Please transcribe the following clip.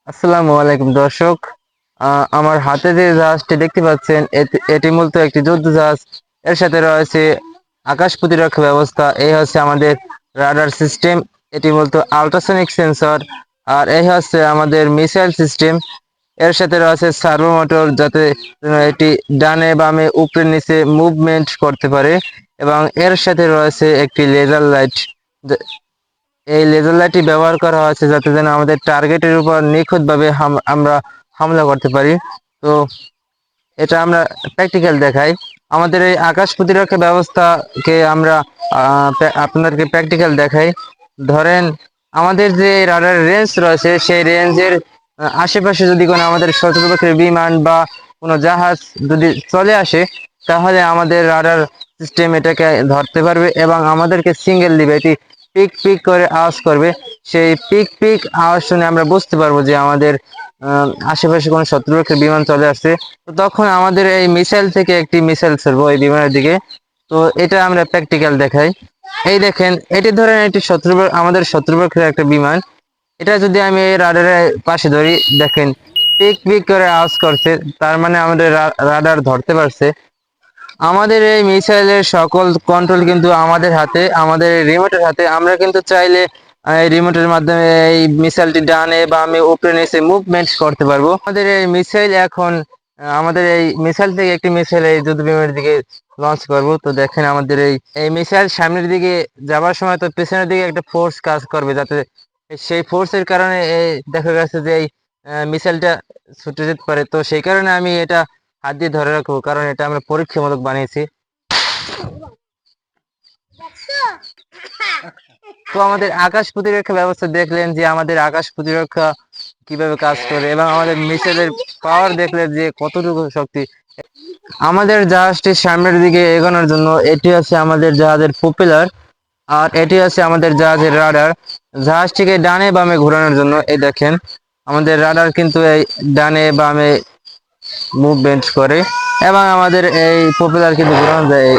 আসসালামু আলাইকুম দর্শক। আমার হাতে যে জাহাজটি দেখতে পাচ্ছেন এটি মূলত একটি যুদ্ধ জাহাজ। এর সাথে রয়েছে আকাশ প্রতিরক্ষা ব্যবস্থা। এই হচ্ছে আমাদের রাডার সিস্টেম। এটি মূলত আল্ট্রাসনিক সেন্সর। আর এই হচ্ছে আমাদের মিসাইল সিস্টেম। এর সাথে রয়েছে সার্ভো মোটর, যাতে এটি ডানে বামে উপরে নিচে মুভমেন্ট করতে পারে। এবং এর সাথে রয়েছে একটি লেজার লাইট। এই লেজার লাইটটি ব্যবহার করা হয়েছে যাতে যেন আমাদের টার্গেটের উপর নিখুঁতভাবে আমরা হামলা করতে পারি। তো এটা আমরা প্র্যাকটিক্যাল দেখাই। আমাদের এই আকাশ প্রতিরক্ষা ব্যবস্থাকে আমরা আপনাদেরকে প্র্যাকটিক্যাল দেখাই। ধরেন, আমাদের যে রাডার রেঞ্জ রয়েছে সেই রেঞ্জের আশেপাশে যদি কোনো আমাদের শত্রুপক্ষের বিমান বা কোনো জাহাজ যদি চলে আসে, তাহলে আমাদের রাডার সিস্টেম এটাকে ধরতে পারবে এবং আমাদেরকে সিঙ্গেল দিবে। এটি পিক পিক করে আওয়াজ করবে। সেই পিক পিক আওয়াজ শুনে আমরা বুঝতে পারবো যে আমাদের আশেপাশে কোনো শত্রুপক্ষের বিমান চলে আসছে। তো তখন আমাদের এই মিসাইল থেকে একটি মিসাইল ছাড়বো এই বিমানের দিকে। তো এটা আমরা প্র্যাকটিক্যাল দেখাই। এই দেখেন, এটি ধরেন এটি আমাদের শত্রুপক্ষের একটা বিমান। এটা যদি আমি এই রাডারের পাশে ধরি, দেখেন পিক পিক করে আওয়াজ করছে, তার মানে আমাদের রাডার ধরতে পারছে। আমাদের এই মিসাইলের সকল কন্ট্রোল কিন্তু আমাদের হাতে, আমাদের রিমোটের হাতে। আমরা কিন্তু চাইলে এই রিমোটের মাধ্যমে এই মিসাইলটি ডানে বামে উপরে নিচে মুভমেন্ট করতে পারবো। আমাদের এই মিসাইল এখন আমাদের এই মিসাইল থেকে একটি মিসাইল এই যুদ্ধ বিমানের দিকে লঞ্চ করব। তো দেখেন, আমাদের এই এই মিসাইল সামনের দিকে যাবার সময় তো পেছনের দিকে একটা ফোর্স কাজ করবে, যাতে সেই ফোর্সের কারণে দেখা গেছে যে এই মিসাইলটা ছুটে যেতে পারে। তো সেই কারণে আমি এটা হাত দিয়ে ধরে রাখবো, কারণ এটা আমরা পরীক্ষামূলক বানিয়েছি। তো আমাদের আকাশ প্রতিরক্ষা ব্যবস্থা দেখলেন, যে আমাদের আকাশ প্রতিরক্ষা কিভাবে কাজ করে, এবং আমাদের মিসাইলের পাওয়ার দেখলেন যে কতটুকু শক্তি। আমাদের জাহাজটির সামনের দিকে এগোনোর জন্য এটি আছে আমাদের জাহাজের প্রপেলার, আর এটি আছে আমাদের জাহাজের রাডার। জাহাজটিকে ডানে বামে ঘোরানোর জন্য এই দেখেন, আমাদের রাডার কিন্তু এই ডানে বামে মুভমেন্ট করে, এবং আমাদের এই প্রপেলার কিন্তু ঘোরানো যায়।